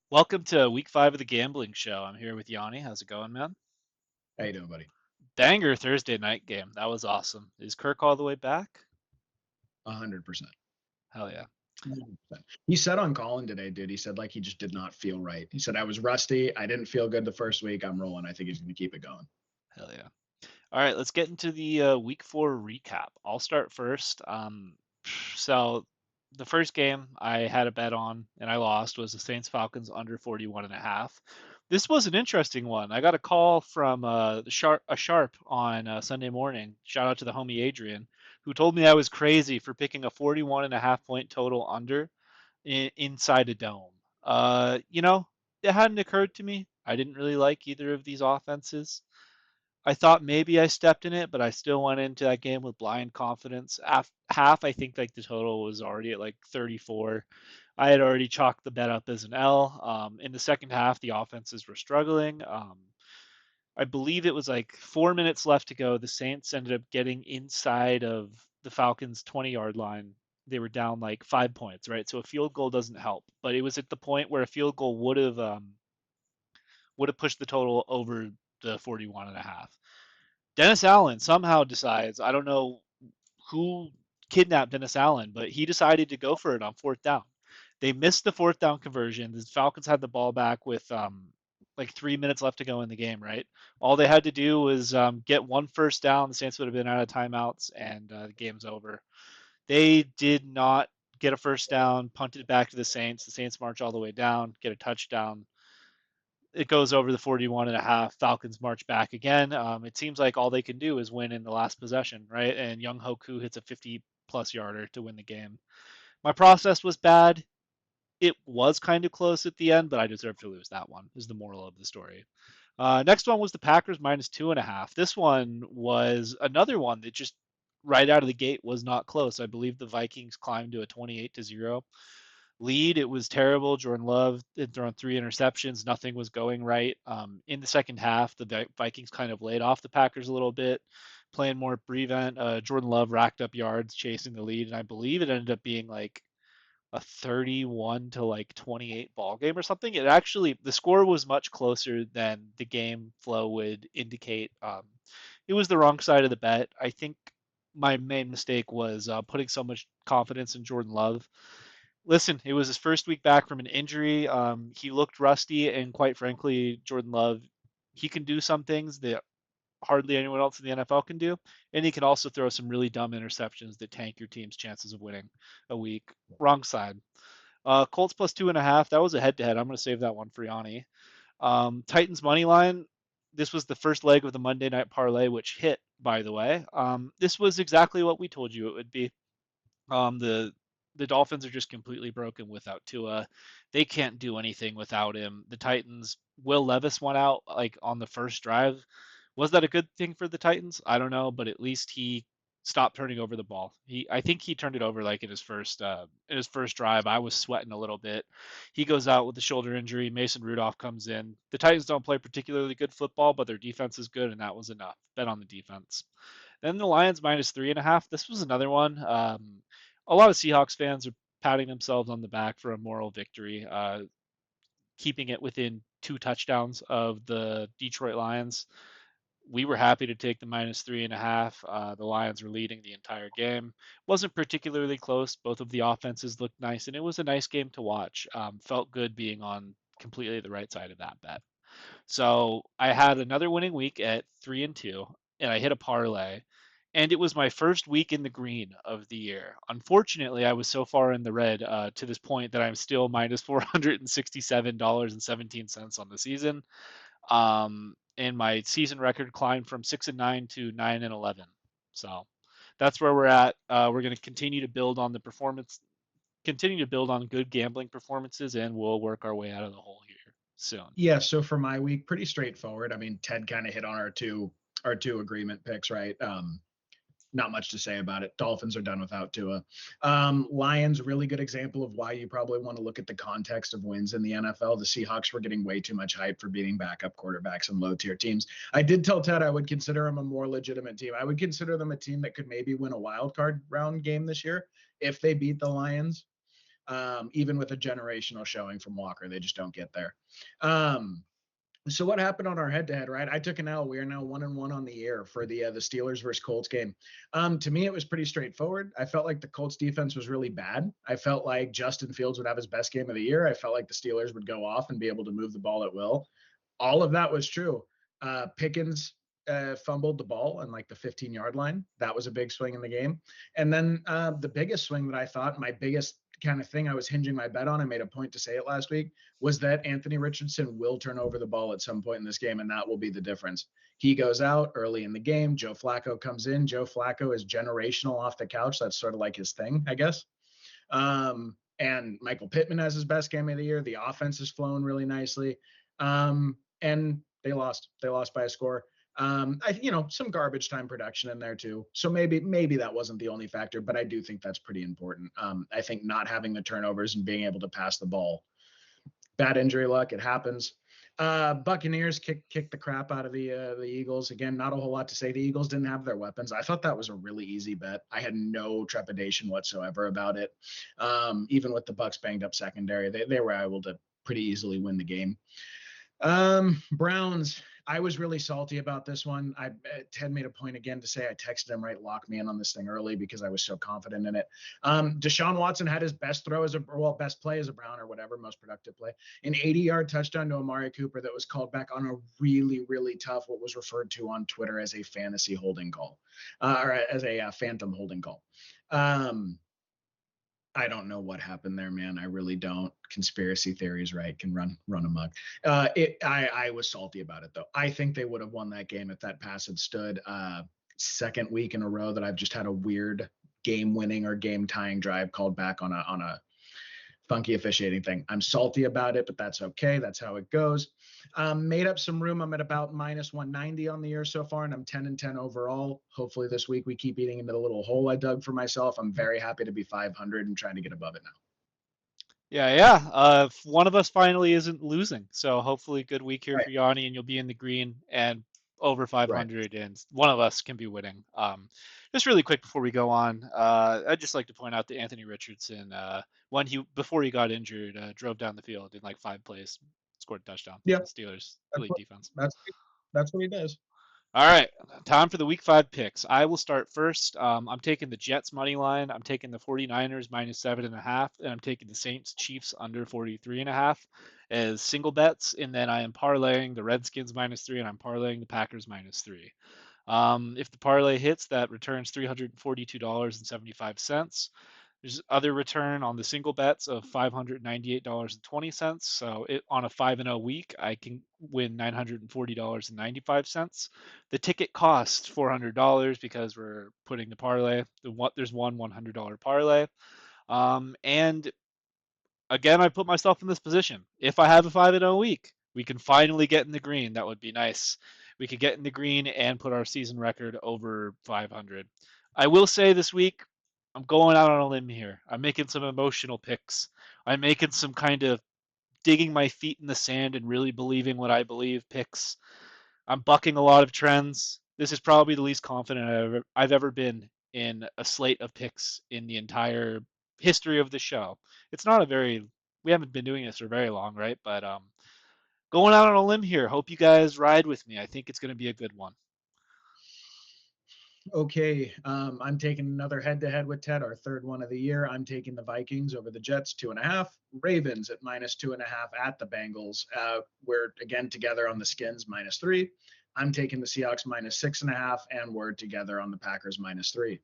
Welcome to week 5 of the Gambling Show. I'm here with Yanni. How's it going, man? How you doing, buddy? Banger Thursday night game. That was awesome. Is Kirk all the way back? 100%. Hell yeah. 100%. He said on Colin today, dude, he said like he just did not feel right. He said, I was rusty. I didn't feel good the first week. I'm rolling. I think he's going to keep it going. Hell yeah. All right, let's get into the week 4 recap. I'll start first. So the first game I had a bet on and I lost was the Saints Falcons under 41.5. This was an interesting one. I got a call from a sharp on Sunday morning. Shout out to the homie Adrian, who told me I was crazy for picking a 41.5 point total under inside a dome. It hadn't occurred to me. I didn't really like either of these offenses. I thought maybe I stepped in it, but I still went into that game with blind confidence. Half, I think like the total was already at like 34. I had already chalked the bet up as an L. In the second half, the offenses were struggling. I believe it was like 4 minutes left to go. The Saints ended up getting inside of the Falcons' 20-yard line. They were down like 5 points, right? So a field goal doesn't help, but it was at the point where a field goal would have pushed the total over the 41 and a half. Dennis Allen somehow decides, I don't know who kidnapped Dennis Allen, but he decided to go for it on fourth down. They missed the fourth down conversion. The Falcons had the ball back with like 3 minutes left to go in the game, right? All they had to do was get one first down. The Saints would have been out of timeouts, and the game's over. They did not get a first down, punted it back to the Saints. The Saints march all the way down, get a touchdown. It goes over the 41 and a half. Falcons march back again. It seems like all they can do is win in the last possession, right? And Young Hoku hits a 50-plus yarder to win the game. My process was bad. It was kind of close at the end, but I deserve to lose that one, is the moral of the story. Next one was the Packers minus 2.5. This one was another one that just right out of the gate was not close. I believe the Vikings climbed to a 28-0 lead. It was terrible. Jordan Love had thrown 3 interceptions. Nothing was going right. In the second half, the Vikings kind of laid off the Packers a little bit, playing more prevent. Jordan Love racked up yards chasing the lead, and I believe it ended up being like a 31 to like 28 ball game or something. It actually the score was much closer than the game flow would indicate. It was the wrong side of the bet. I think my main mistake was putting so much confidence in Jordan Love. Listen, it was his first week back from an injury. He looked rusty, and quite frankly, Jordan Love, he can do some things that hardly anyone else in the NFL can do, and he can also throw some really dumb interceptions that tank your team's chances of winning a week. Wrong side. Colts plus 2.5. That was a head-to-head. I'm going to save that one for Yanni. Titans money line. This was the first leg of the Monday night parlay, which hit, by the way. This was exactly what we told you it would be. The Dolphins are just completely broken without Tua. They can't do anything without him. The Titans, Will Levis went out like on the first drive. Was that a good thing for the Titans? I don't know, but at least he stopped turning over the ball. I think he turned it over like in his first drive. I was sweating a little bit. He goes out with a shoulder injury. Mason Rudolph comes in. The Titans don't play particularly good football, but their defense is good, and that was enough. Bet on the defense. Then the Lions minus 3.5. This was another one. A lot of Seahawks fans are patting themselves on the back for a moral victory, keeping it within 2 touchdowns of the Detroit Lions. We were happy to take the minus 3.5. The Lions were leading the entire game. Wasn't particularly close. Both of the offenses looked nice, and it was a nice game to watch. Felt good being on completely the right side of that bet. So I had another winning week at 3-2, and I hit a parlay. And it was my first week in the green of the year. Unfortunately, I was so far in the red to this point that I'm still minus $467.17 on the season. And my season record climbed from 6-9 to 9-11. So that's where we're at. We're going to continue to build on the performance, continue to build on good gambling performances, and we'll work our way out of the hole here soon. Yeah. So for my week, pretty straightforward. I mean, Ted kind of hit on our two agreement picks, right? Not much to say about it. Dolphins are done without Tua. Lions, really good example of why you probably want to look at the context of wins in the NFL. The Seahawks were getting way too much hype for beating backup quarterbacks and low tier teams. I did tell Ted I would consider them a more legitimate team. I would consider them a team that could maybe win a wild card round game this year if they beat the Lions. Even with a generational showing from Walker, they just don't get there. So what happened on our head-to-head, right? I took an L. We are now 1-1 on the year for the Steelers versus Colts game. To me, it was pretty straightforward. I felt like the Colts defense was really bad. I felt like Justin Fields would have his best game of the year. I felt like the Steelers would go off and be able to move the ball at will. All of that was true. Pickens fumbled the ball on like the 15-yard line. That was a big swing in the game. And then the biggest swing that I thought, my biggest kind of thing I was hinging my bet on, I made a point to say it last week, was that Anthony Richardson will turn over the ball at some point in this game, and that will be the difference. He goes out early in the game. Joe Flacco comes in. Joe Flacco is generational off the couch. That's sort of like his thing, I guess. And Michael Pittman has his best game of the year. The offense is flowing really nicely. And they lost. They lost by a score. Some garbage time production in there too. So maybe that wasn't the only factor, but I do think that's pretty important. I think not having the turnovers and being able to pass the ball, bad injury luck, it happens. Buccaneers kicked the crap out of the Eagles. Again, not a whole lot to say. The Eagles didn't have their weapons. I thought that was a really easy bet. I had no trepidation whatsoever about it. Even with the Bucs banged up secondary, they were able to pretty easily win the game. Browns. I was really salty about this one. Ted made a point again to say I texted him, right, lock me in on this thing early because I was so confident in it. Deshaun Watson had his best best play as a Brown or whatever, most productive play, an 80-yard touchdown to Amari Cooper that was called back on a really, really tough, what was referred to on Twitter as a fantasy holding call, or as a phantom holding call. I don't know what happened there, man. I really don't. Conspiracy theories, right, can run amok. I was salty about it though. I think they would have won that game if that pass had stood. Second week in a row that I've just had a weird game-winning or game-tying drive called back on a funky officiating thing. I'm salty about it, but that's okay. That's how it goes. Made up some room. I'm at about minus 190 on the year so far, and I'm 10-10 overall. Hopefully this week we keep eating into the little hole I dug for myself. I'm very happy to be 500 and trying to get above it now. Yeah. One of us finally isn't losing, so hopefully good week here Right. for Yanni, and you'll be in the green and over Right. 500, and one of us can be winning. Just really quick before we go on, I'd just like to point out that Anthony Richardson, before he got injured, drove down the field in like 5 plays, scored a touchdown. Yeah. Steelers That's elite what defense. that's what he does. All right, time for the week 5 picks. I will start first. I'm taking the Jets money line. I'm taking the 49ers minus 7.5, and I'm taking the Saints Chiefs under 43.5 as single bets. And then I am parlaying the Redskins -3, and I'm parlaying the Packers -3. If the parlay hits, that returns $342.75. There's other return on the single bets of $598.20. So on a 5-0 week, I can win $940.95. The ticket costs $400 because we're putting the parlay. There's one $100 parlay. And again, I put myself in this position. If I have a 5-0 week, we can finally get in the green. That would be nice. We could get in the green and put our season record over 500. I will say this week, I'm going out on a limb here. I'm making some emotional picks. I'm making some kind of digging my feet in the sand and really believing what I believe picks. I'm bucking a lot of trends. This is probably the least confident I've ever been in a slate of picks in the entire history of the show. It's not a very we haven't been doing this for very long, right? But going out on a limb here. Hope you guys ride with me. I think it's going to be a good one. Okay, I'm taking another head-to-head with Ted, our third one of the year. I'm taking the Vikings over the Jets 2.5, Ravens at minus 2.5 at the Bengals. We're again together on the Skins -3. I'm taking the Seahawks -6.5, and we're together on the Packers -3.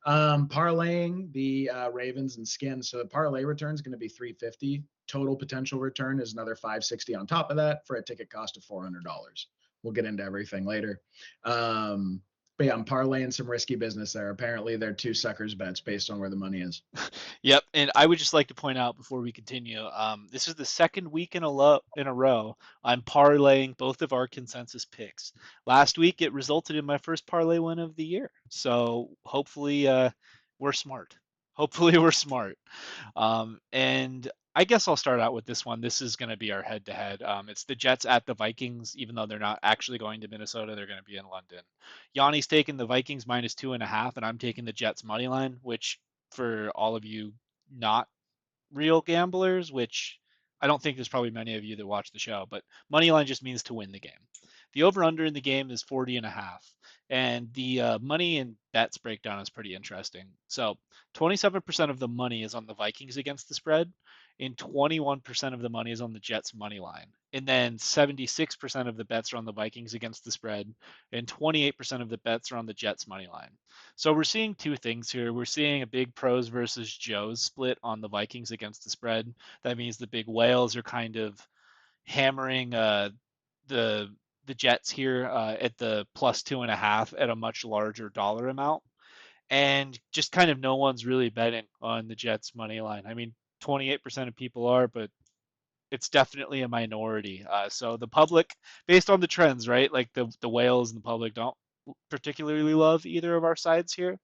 Parlaying the Ravens and Skins. So the parlay return is going to be 350. Total potential return is another 560 on top of that for a ticket cost of $400. We'll get into everything later. But yeah, I'm parlaying some risky business there. Apparently, they're two suckers bets based on where the money is. Yep, and I would just like to point out before we continue, this is the second week in a row I'm parlaying both of our consensus picks. Last week it resulted in my first parlay win of the year, so hopefully we're smart. Hopefully we're smart. And I guess I'll start out with this one. This is going to be our head-to-head. It's the Jets at the Vikings, even though they're not actually going to Minnesota, they're going to be in London. Yanni's taking the Vikings -2.5, and I'm taking the Jets money line, which for all of you not real gamblers, which I don't think there's probably many of you that watch the show, but money line just means to win the game. The over under in the game is 40 and a half. And the money and bets breakdown is pretty interesting. So 27% of the money is on the Vikings against the spread, and 21% of the money is on the Jets money line. And then 76% of the bets are on the Vikings against the spread, and 28% of the bets are on the Jets money line. So we're seeing two things here. We're seeing a big pros versus Joes split on the Vikings against the spread. That means the big whales are kind of hammering the the Jets here at the plus 2.5 at a much larger dollar amount, and just kind of no one's really betting on the Jets money line. I mean, 28% of people are, but it's definitely a minority. So the public, based on the trends, right? Like the whales and the public don't particularly love either of our sides here.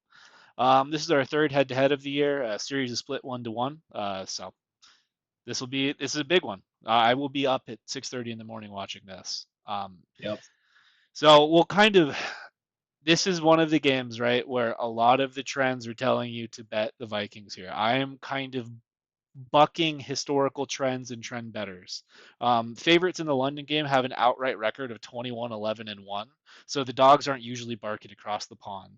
This is our third head-to-head of the year. Series is split 1-1. So this is a big one. I will be up at 6:30 in the morning watching this. Yep. So we'll kind of this is one of the games, right, where a lot of the trends are telling you to bet the Vikings here. I am kind of bucking historical trends and trend betters. Favorites in the London game have an outright record of 21, 11, and 1, so the dogs aren't usually barking across the pond.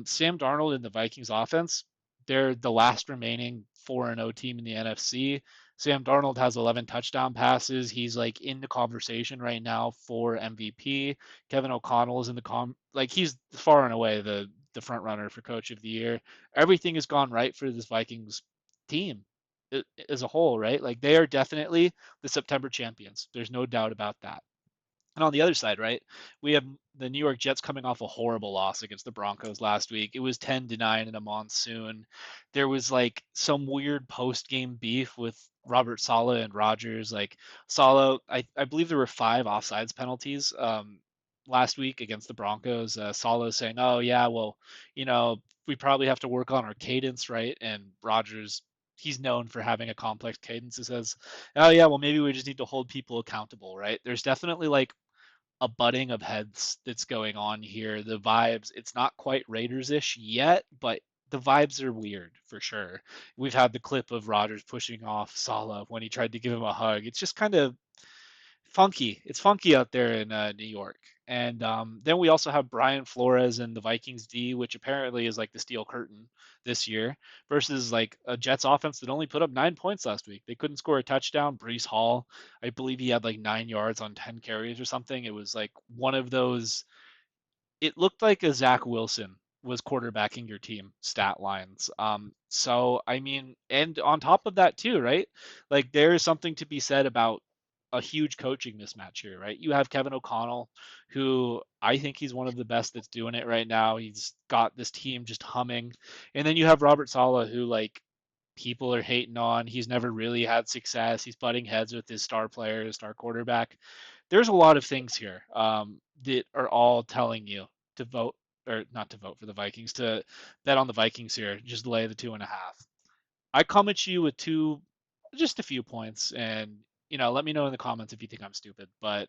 Sam Darnold in the Vikings offense, they're the last remaining 4-0 team in the NFC. Sam Darnold has 11 touchdown passes. He's like in the conversation right now for MVP. Kevin O'Connell is in like he's far and away the front runner for coach of the year. Everything has gone right for this Vikings team as a whole, right? Like they are definitely the September champions. There's no doubt about that. And on the other side, right, we have the New York Jets coming off a horrible loss against the Broncos last week. It was 10-9 in a monsoon. There was like some weird post-game beef with Robert Saleh and Rodgers. Like Saleh, I believe there were 5 offsides penalties last week against the Broncos. Saleh saying, "Oh yeah, well, we probably have to work on our cadence, right?" And Rodgers, he's known for having a complex cadence. He says, "Oh yeah, well maybe we just need to hold people accountable, right?" There's definitely like a butting of heads that's going on here. The vibes, it's not quite Raiders-ish yet, but the vibes are weird for sure. We've had the clip of Rodgers pushing off Saleh when he tried to give him a hug. It's just kind of funky. It's funky out there in New York. And then we also have Brian Flores and the Vikings D, which apparently is like the steel curtain this year, versus like a Jets offense that only put up 9 points last week. They couldn't score a touchdown. Brees Hall, I believe he had like 9 yards on 10 carries or something. It was like one of those, it looked like a Zach Wilson was quarterbacking your team stat lines. So I mean, and on top of that too, right? Like there is something to be said about a huge coaching mismatch here, right? You have Kevin O'Connell, who I think he's one of the best that's doing it right now. He's got this team just humming, and then you have Robert Saleh, who like people are hating on. He's never really had success. He's butting heads with his star player, his star quarterback. There's a lot of things here that are all telling you to vote or not to vote for the Vikings, to bet on the Vikings here. Just lay the 2.5. I come at you with just a few points, and let me know in the comments if you think I'm stupid. But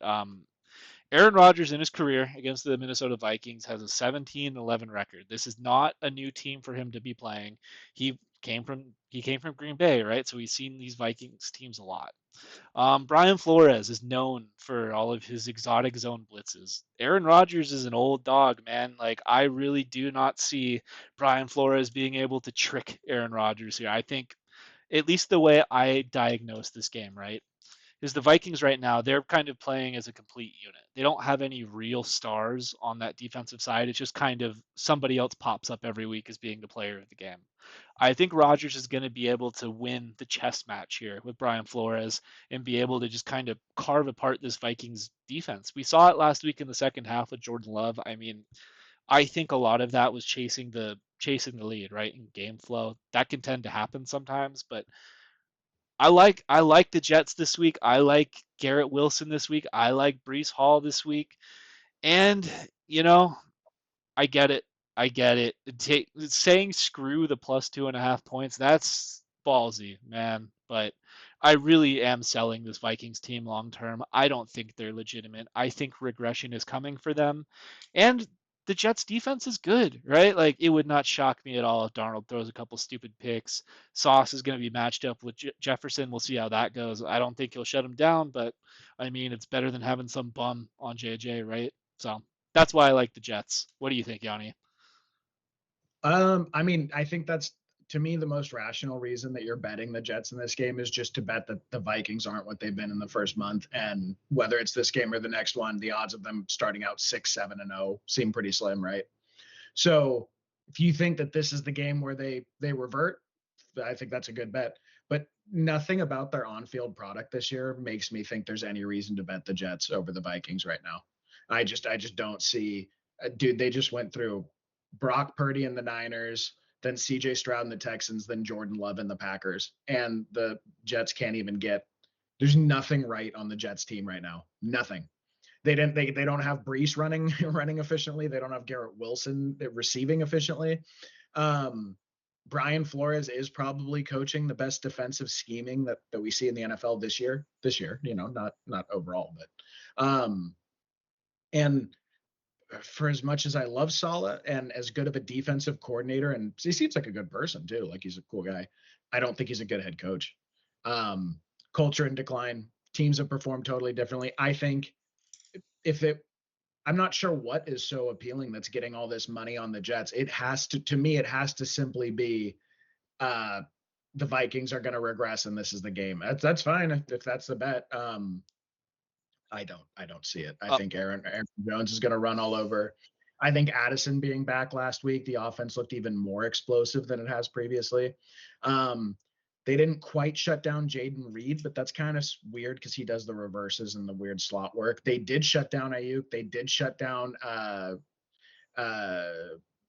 Aaron Rodgers in his career against the Minnesota Vikings has a 17-11 record. This is not a new team for him to be playing. He came from Green Bay, right? So he's seen these Vikings teams a lot. Brian Flores is known for all of his exotic zone blitzes. Aaron Rodgers is an old dog, man. Like I really do not see Brian Flores being able to trick Aaron Rodgers here. I think at least the way I diagnose this game, right, is the Vikings right now, they're kind of playing as a complete unit. They don't have any real stars on that defensive side. It's just kind of somebody else pops up every week as being the player of the game. I think Rodgers is going to be able to win the chess match here with Brian Flores and be able to just kind of carve apart this Vikings defense. We saw it last week in the second half with Jordan Love. I mean, I think a lot of that was chasing the lead, right? In game flow. That can tend to happen sometimes, but I like the Jets this week. I like Garrett Wilson this week. I like Brees Hall this week. And, you know, I get it. I get it. Saying screw the plus 2.5 points, that's ballsy, man. But I really am selling this Vikings team long term. I don't think they're legitimate. I think regression is coming for them. And the Jets defense is good, right? Like it would not shock me at all if Darnold throws a couple stupid picks. Sauce is going to be matched up with Jefferson. We'll see how that goes. I don't think he'll shut him down, but I mean, it's better than having some bum on JJ, right? So that's why I like the Jets. What do you think, Yanni? I mean, I think that's to me the most rational reason that you're betting the Jets in this game is just to bet that the Vikings aren't what they've been in the first month, and whether it's this game or the next one, the odds of them starting out 6-7-0 seem pretty slim, right? So if you think that this is the game where they revert, I think that's a good bet. But nothing about their on-field product this year makes me think there's any reason to bet the Jets over the Vikings right now. I just don't see. Dude, they just went through Brock Purdy and the Niners, then C.J. Stroud and the Texans, then Jordan Love and the Packers, and the Jets can't even get. There's nothing right on the Jets team right now. Nothing. They don't have Brees running efficiently. They don't have Garrett Wilson receiving efficiently. Um, Brian Flores is probably coaching the best defensive scheming that we see in the NFL this year. This year, not overall, but and for as much as I love Saleh and as good of a defensive coordinator, and he seems like a good person too, like he's a cool guy. I don't think he's a good head coach. Culture in decline. Teams have performed totally differently. I think if it I'm not sure what is so appealing that's getting all this money on the Jets. It has to me, it has to simply be uh, the Vikings are going to regress and this is the game. That's fine if that's the bet. I don't see it. I Uh, think Aaron Jones is going to run all over. I think Addison being back last week, the offense looked even more explosive than it has previously. Um, they didn't quite shut down Jaden Reed, but that's kind of weird because he does the reverses and the weird slot work. They did shut down Ayuk. They did shut down uh,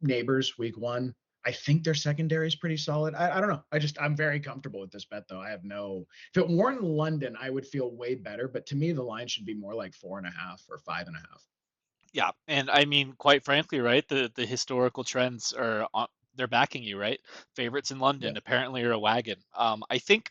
Neighbors week one. I think their secondary is pretty solid. I don't know. I'm very comfortable with this bet though. I have no. If it weren't in London, I would feel way better. But to me, the line should be more like 4.5 or 5.5. yeah, and I mean, quite frankly, right? The historical trends are on, they're backing you, right? Favorites in Yeah. London apparently are a wagon. I think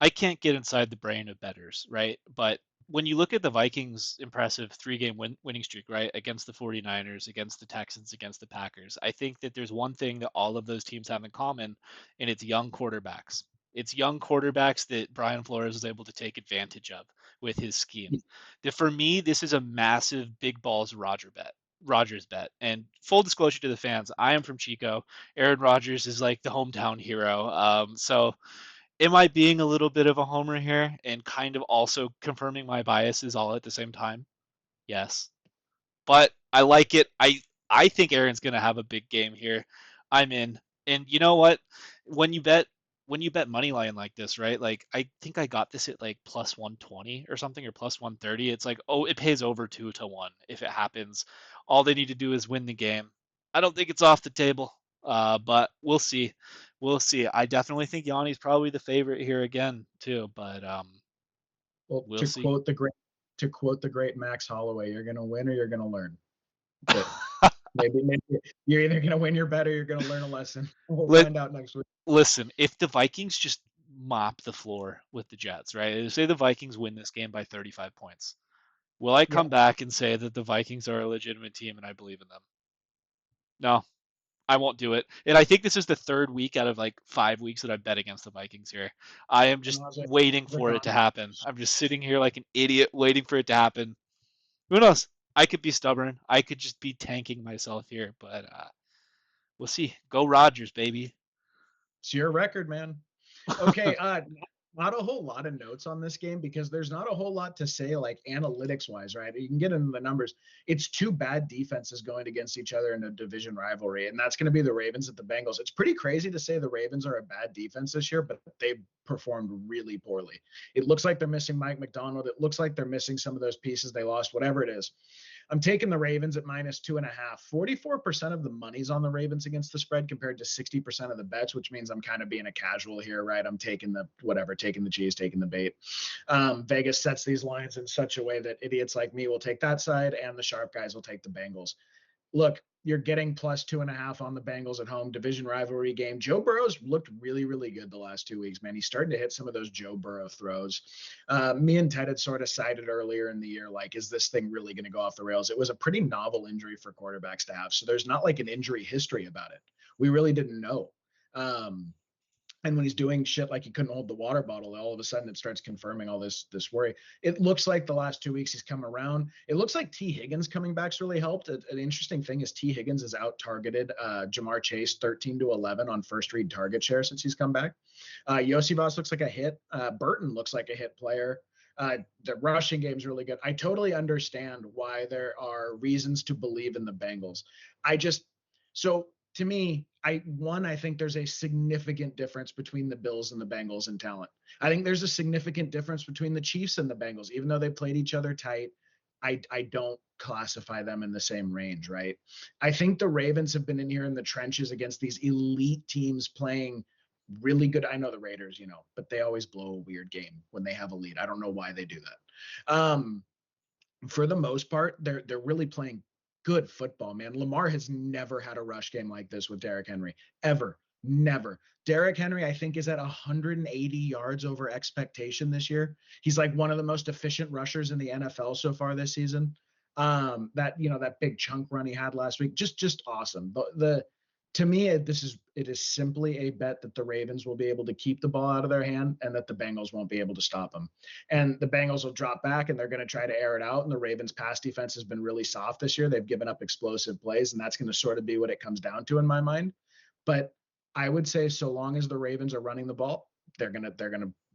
I can't get inside the brain of bettors, right? But when you look at the Vikings' impressive three-game winning streak, right, against the 49ers, against the Texans, against the Packers, I think that there's one thing that all of those teams have in common, and it's young quarterbacks. It's young quarterbacks that Brian Flores was able to take advantage of with his scheme. That for me, this is a massive big balls Rogers bet. And full disclosure to the fans, I am from Chico. Aaron Rodgers is like the hometown hero. So am I being a little bit of a homer here and kind of also confirming my biases all at the same time? Yes. But I like it. I think Aaron's going to have a big game here. I'm in. And you know what? When you bet when you bet money line like this, right? Like I think I got this at like plus 120 or something or plus 130. It's like, "Oh, it pays over 2 to 1 if it happens. All they need to do is win the game." I don't think it's off the table. But we'll see. We'll see. I definitely think Yanni's probably the favorite here again too, but Well, we'll see. to quote the great Max Holloway, you're going to win or you're going to learn. That's it. Maybe you're either going to win your bet or you're going to learn a lesson. We'll Let find out next week. listen, if the Vikings just mop the floor with the Jets, right? Say the Vikings win this game by 35 points. Will I Yeah. come back and say that the Vikings are a legitimate team and I believe in them? No, I won't do it. And I think this is the third week out of like 5 weeks that I bet against the Vikings here. I am just waiting for it to happen. I'm just sitting here like an idiot waiting for it to happen. Who knows? I could be stubborn. I could just be tanking myself here, but we'll see. Go Rodgers, baby. It's your record, man. Okay, not a whole lot of notes on this game because there's not a whole lot to say like analytics wise, right? You can get into the numbers. It's two bad defenses going against each other in a division rivalry, and that's going to be the Ravens at the Bengals. It's pretty crazy to say the Ravens are a bad defense this year, but they've performed really poorly. It looks like they're missing Mike McDonald. It looks like they're missing some of those pieces they lost, whatever it is. I'm taking the Ravens at -2.5. 44% of the money's on the Ravens against the spread compared to 60% of the bets, which means I'm kind of being a casual here, right? I'm taking the whatever, taking the cheese, taking the bait. Vegas sets these lines in such a way that idiots like me will take that side and the sharp guys will take the Bengals. Look, You're getting plus 2.5 on the Bengals at home, division rivalry game. Joe Burrow's looked really, really good the last 2 weeks, man. He's starting to hit some of those Joe Burrow throws. Me and Ted had sort of cited earlier in the year, like, is this thing really going to go off the rails? It was a pretty novel injury for quarterbacks to have. So there's not like an injury history about it. We really didn't know. And when he's doing shit like he couldn't hold the water bottle, all of a sudden it starts confirming all this worry. It looks like the last 2 weeks he's come around. It looks like T. Higgins coming back's really helped. An interesting thing is T. Higgins has out targeted Jamar Chase 13-11 on first read target share since he's come back. Yosivas looks like a hit. Burton looks like a hit player. The rushing game is really good. I totally understand why there are reasons to believe in the Bengals. So to me, I think there's a significant difference between the Bills and the Bengals in talent. I think there's a significant difference between the Chiefs and the Bengals, even though they played each other tight. I don't classify them in the same range, right? I think the Ravens have been in here in the trenches against these elite teams playing really good. I know the Raiders, but they always blow a weird game when they have a lead. I don't know why they do that. For the most part, they're really playing good football, man. Lamar has never had a rush game like this with Derrick Henry, ever. Never. Derrick Henry, I think, is at 180 yards over expectation this year. He's like one of the most efficient rushers in the NFL so far this season. That big chunk run he had last week, just awesome. The to me, it is simply a bet that the Ravens will be able to keep the ball out of their hand and that the Bengals won't be able to stop them. And the Bengals will drop back and they're going to try to air it out. And the Ravens' pass defense has been really soft this year. They've given up explosive plays, and that's going to sort of be what it comes down to in my mind. But I would say so long as the Ravens are running the ball, they're gonna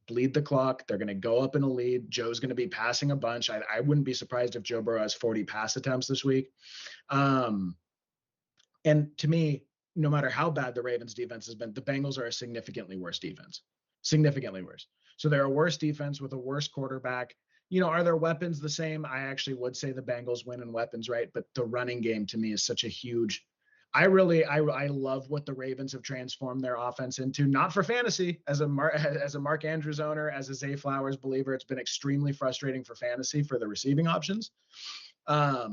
bleed the clock. They're going to go up in a lead. Joe's going to be passing a bunch. I wouldn't be surprised if Joe Burrow has 40 pass attempts this week. And to me, no matter how bad the Ravens defense has been, the Bengals are a significantly worse defense. Significantly worse. So they're a worse defense with a worse quarterback. Are their weapons the same? I actually would say the Bengals win in weapons, right? But the running game to me is such a huge. I love what the Ravens have transformed their offense into. Not for fantasy, as a Mark Andrews owner, as a Zay Flowers believer, it's been extremely frustrating for fantasy for the receiving options. But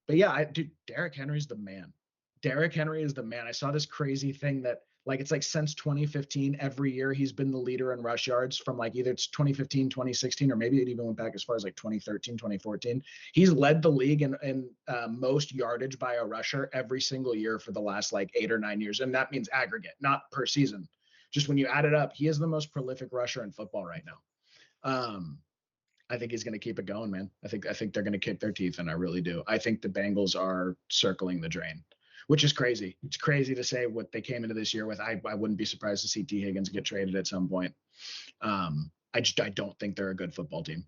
yeah, dude, Derrick Henry's the man. Derrick Henry is the man. I saw this crazy thing that it's like since 2015, every year he's been the leader in rush yards from like either it's 2015, 2016, or maybe it even went back as far as like 2013, 2014. He's led the league in most yardage by a rusher every single year for the last like 8 or 9 years. And that means aggregate, not per season. Just when you add it up, he is the most prolific rusher in football right now. I think he's going to keep it going, man. I think they're going to kick their teeth in. I really do. I think the Bengals are circling the drain, which is crazy. It's crazy to say what they came into this year with. I wouldn't be surprised to see T. Higgins get traded at some point. I don't think they're a good football team.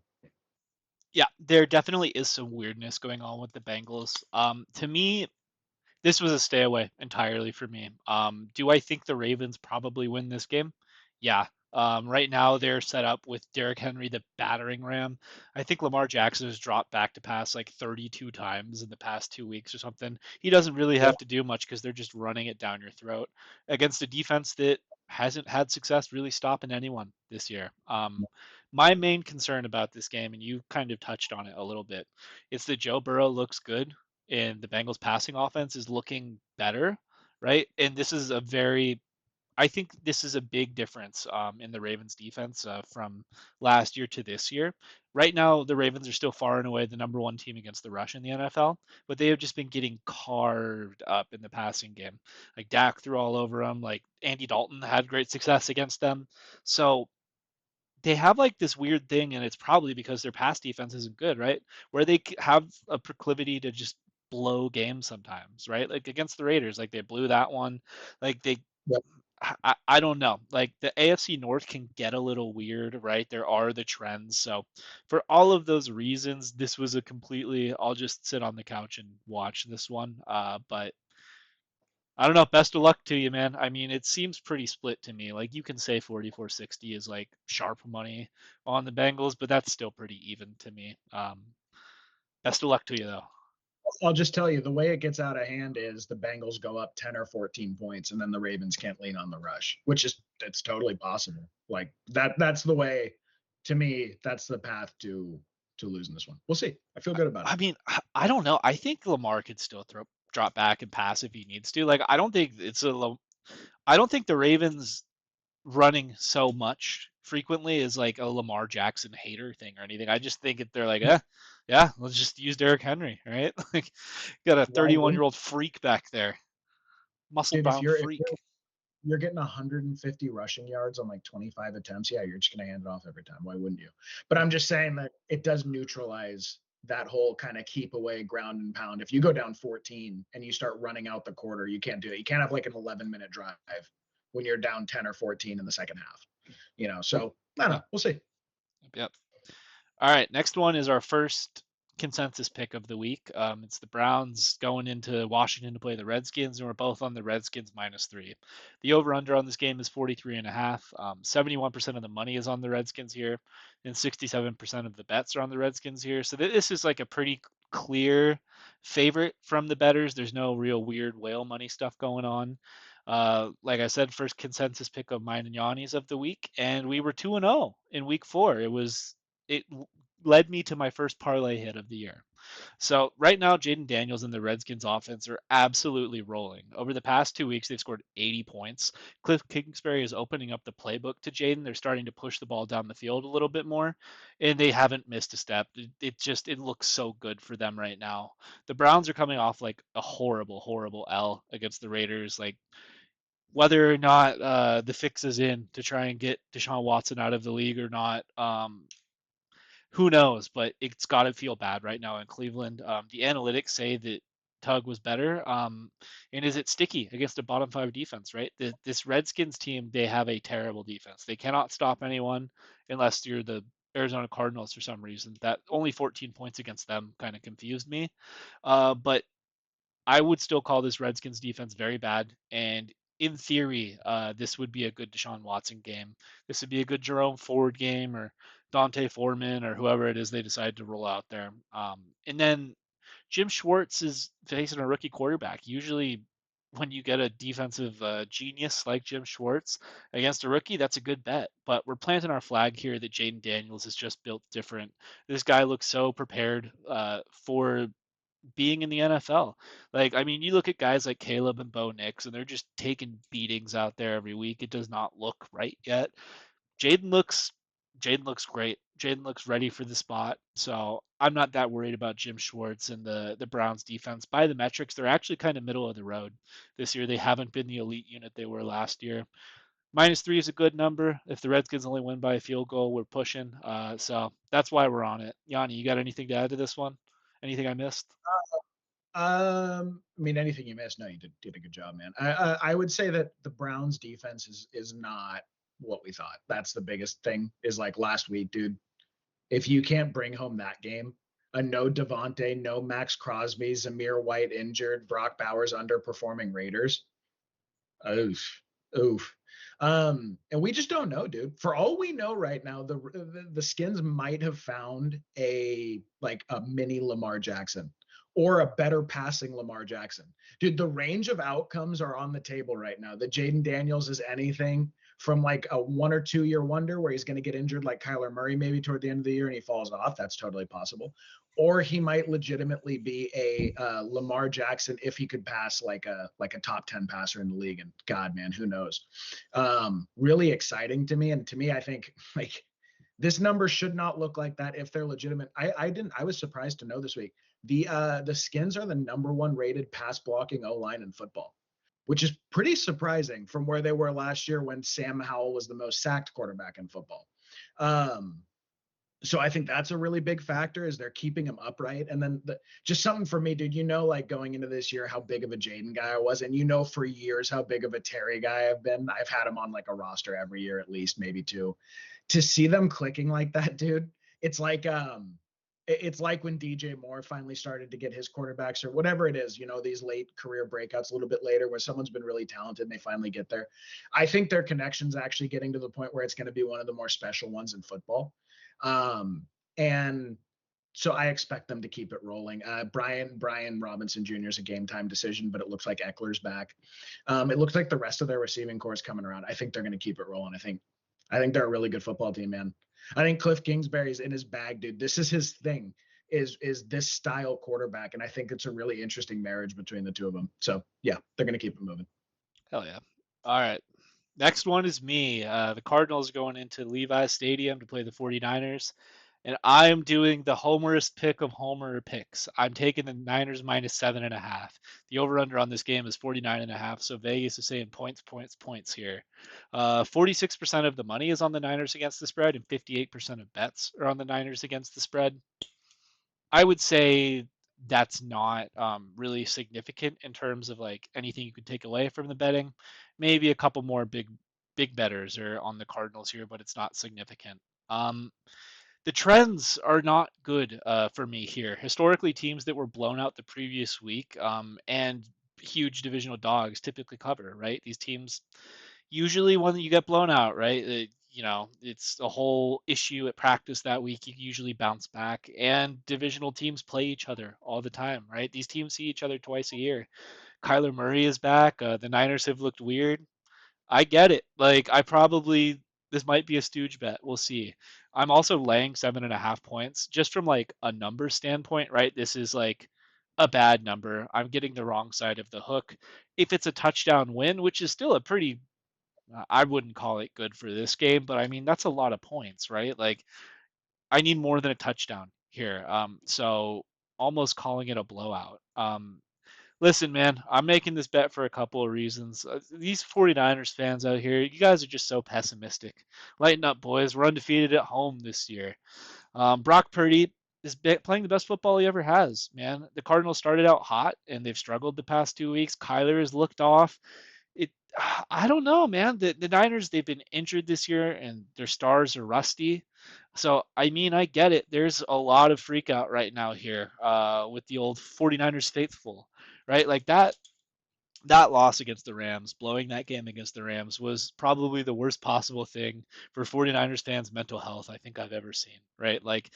Yeah, there definitely is some weirdness going on with the Bengals. To me, this was a stay away entirely for me. Do I think the Ravens probably win this game? Yeah. Right now they're set up with Derrick Henry, the battering ram. I think Lamar Jackson has dropped back to pass like 32 times in the past 2 weeks or something. He doesn't really Yeah. have to do much because they're just running it down your throat against a defense that hasn't had success really stopping anyone this year. My main concern about this game, and you kind of touched on it a little bit, it's that Joe Burrow looks good and the Bengals passing offense is looking better, right? And I think this is a big difference in the Ravens defense from last year to this year. Right now, the Ravens are still far and away the number one team against the rush in the NFL, but they have just been getting carved up in the passing game. Like Dak threw all over them. Like Andy Dalton had great success against them. So they have like this weird thing, and it's probably because their pass defense isn't good, right? Where they have a proclivity to just blow games sometimes, right? Like against the Raiders, like they blew that one. Like Yep. I don't know. Like the AFC North can get a little weird, right? There are the trends. So for all of those reasons, this was a completely. I'll just sit on the couch and watch this one. But I don't know. Best of luck to you, man. I mean, it seems pretty split to me. Like you can say 44-60 is like sharp money on the Bengals, but that's still pretty even to me. Best of luck to you though. I'll just tell you, the way it gets out of hand is the Bengals go up 10 or 14 points, and then the Ravens can't lean on the rush, which is it's totally possible. Like that's the way. To me, that's the path to losing this one. We'll see. I feel good about it. I mean, I don't know. I think Lamar could still throw. drop back and pass if he needs to. Like I don't think the Ravens running so much frequently is like a Lamar Jackson hater thing or anything. I just think they're like, yeah, let's just use Derrick Henry, right? Like, got a Why wouldn't 31-year-old freak back there, muscle dude? If bound you're if freak. you're getting 150 rushing yards on like 25 attempts, yeah, you're just gonna hand it off every time. Why wouldn't you? But I'm just saying that it does neutralize that whole kind of keep away ground and pound. If you go down 14 and you start running out the quarter, you can't do it. You can't have like an 11-minute drive when you're down 10 or 14 in the second half. So I don't know. We'll see. Yep. All right, next one is our first consensus pick of the week. It's the Browns going into Washington to play the Redskins, and we're both on the Redskins -3. The over/under on this game is 43.5. 71% of the money is on the Redskins here, and 67% of the bets are on the Redskins here. So this is like a pretty clear favorite from the bettors. There's no real weird whale money stuff going on. Like I said, first consensus pick of mine and Yanni's of the week, and we were 2-0 in week 4. It led me to my first parlay hit of the year. So right now, Jaden Daniels and the Redskins offense are absolutely rolling. Over the past 2 weeks, they've scored 80 points. Cliff Kingsbury is opening up the playbook to Jaden. They're starting to push the ball down the field a little bit more, and they haven't missed a step. It looks so good for them right now. The Browns are coming off like a horrible, horrible L against the Raiders. Like whether or not the fix is in to try and get Deshaun Watson out of the league or not, who knows? But it's got to feel bad right now in Cleveland. The analytics say that Tug was better. And is it sticky against a bottom 5 defense, right? This Redskins team, they have a terrible defense. They cannot stop anyone unless you're the Arizona Cardinals for some reason. That only 14 points against them kind of confused me. But I would still call this Redskins defense very bad. And in theory, this would be a good Deshaun Watson game. This would be a good Jerome Ford game or Dante Foreman or whoever it is they decide to roll out there. And then Jim Schwartz is facing a rookie quarterback. Usually, when you get a defensive genius like Jim Schwartz against a rookie, that's a good bet. But we're planting our flag here that Jaden Daniels is just built different. This guy looks so prepared for being in the NFL. Like, I mean, you look at guys like Caleb and Bo Nix, and they're just taking beatings out there every week. It does not look right yet. Jaden looks Jaden looks great. Jaden looks ready for the spot. So I'm not that worried about Jim Schwartz and the Browns defense. By the metrics, they're actually kind of middle of the road this year. They haven't been the elite unit they were last year. -3 is a good number. If the Redskins only win by a field goal, we're pushing. So that's why we're on it. Yanni, you got anything to add to this one? Anything I missed? I mean, anything you missed? No, you did a good job, man. I would say that the Browns defense is not what we thought. That's the biggest thing. Is like last week, dude. If you can't bring home that game, a no Devontae, no Max Crosby, Zamir White injured, Brock Bowers underperforming Raiders. Oof, oof. And we just don't know, dude. For all we know right now, the Skins might have found a mini Lamar Jackson or a better passing Lamar Jackson. Dude, the range of outcomes are on the table right now. The Jaden Daniels is anything from like a 1 or 2 year wonder where he's going to get injured like Kyler Murray maybe toward the end of the year and he falls off. That's totally possible. Or he might legitimately be a Lamar Jackson if he could pass like a top 10 passer in the league. And God, man, who knows? Really exciting to me. And to me, I think like this number should not look like that if they're legitimate. I was surprised to know this week the Skins are the #1 rated pass blocking O line in football, which is pretty surprising from where they were last year when Sam Howell was the most sacked quarterback in football. So I think that's a really big factor is they're keeping him upright. And then just something for me, dude, like going into this year, how big of a Jaden guy I was. And for years how big of a Terry guy I've been. I've had him on like a roster every year, at least maybe two. To see them clicking like that, dude, it's like when DJ Moore finally started to get his quarterbacks or whatever it is, these late career breakouts a little bit later where someone's been really talented and they finally get there. I think their connection's actually getting to the point where it's going to be one of the more special ones in football. And so I expect them to keep it rolling. Brian Robinson Jr. is a game time decision, but it looks like Eckler's back. It looks like the rest of their receiving core is coming around. I think they're going to keep it rolling. I think they're a really good football team, man. I think Cliff Kingsbury's in his bag, dude. This is his thing. is this style quarterback, and I think it's a really interesting marriage between the two of them. So yeah, they're going to keep it moving. Hell yeah. All right. Next one is me. The Cardinals are going into Levi's Stadium to play the 49ers. And I'm doing the homerist pick of homer picks. I'm taking the Niners minus 7.5. The over/under on this game is 49.5. So Vegas is saying points, points, points here. 46% of the money is on the Niners against the spread, and 58% of bets are on the Niners against the spread. I would say that's not really significant in terms of like anything you could take away from the betting. Maybe a couple more big betters are on the Cardinals here, but it's not significant. Um, the trends are not good for me here. Historically, teams that were blown out the previous week and huge divisional dogs typically cover, right? These teams usually when you get blown out, right? It's a whole issue at practice that week. You usually bounce back, and divisional teams play each other all the time, right? These teams see each other twice a year. Kyler Murray is back. The Niners have looked weird. I get it. Like this might be a stooge bet. We'll see. I'm also laying 7.5 points just from like a number standpoint, right? This is like a bad number. I'm getting the wrong side of the hook. If it's a touchdown win, which is still a pretty I wouldn't call it good for this game, but I mean that's a lot of points, right? Like I need more than a touchdown here. So almost calling it a blowout. Listen, man, I'm making this bet for a couple of reasons. These 49ers fans out here, you guys are just so pessimistic. Lighten up, boys. We're undefeated at home this year. Brock Purdy is playing the best football he ever has, man. The Cardinals started out hot and they've struggled the past 2 weeks. Kyler has looked off. It, I don't know, man. The Niners, they've been injured this year and their stars are rusty. So, I mean, I get it. There's a lot of freak out right now here with the old 49ers faithful, right? Like that loss against the Rams, blowing that game against the Rams was probably the worst possible thing for 49ers fans' mental health I think I've ever seen, right? Like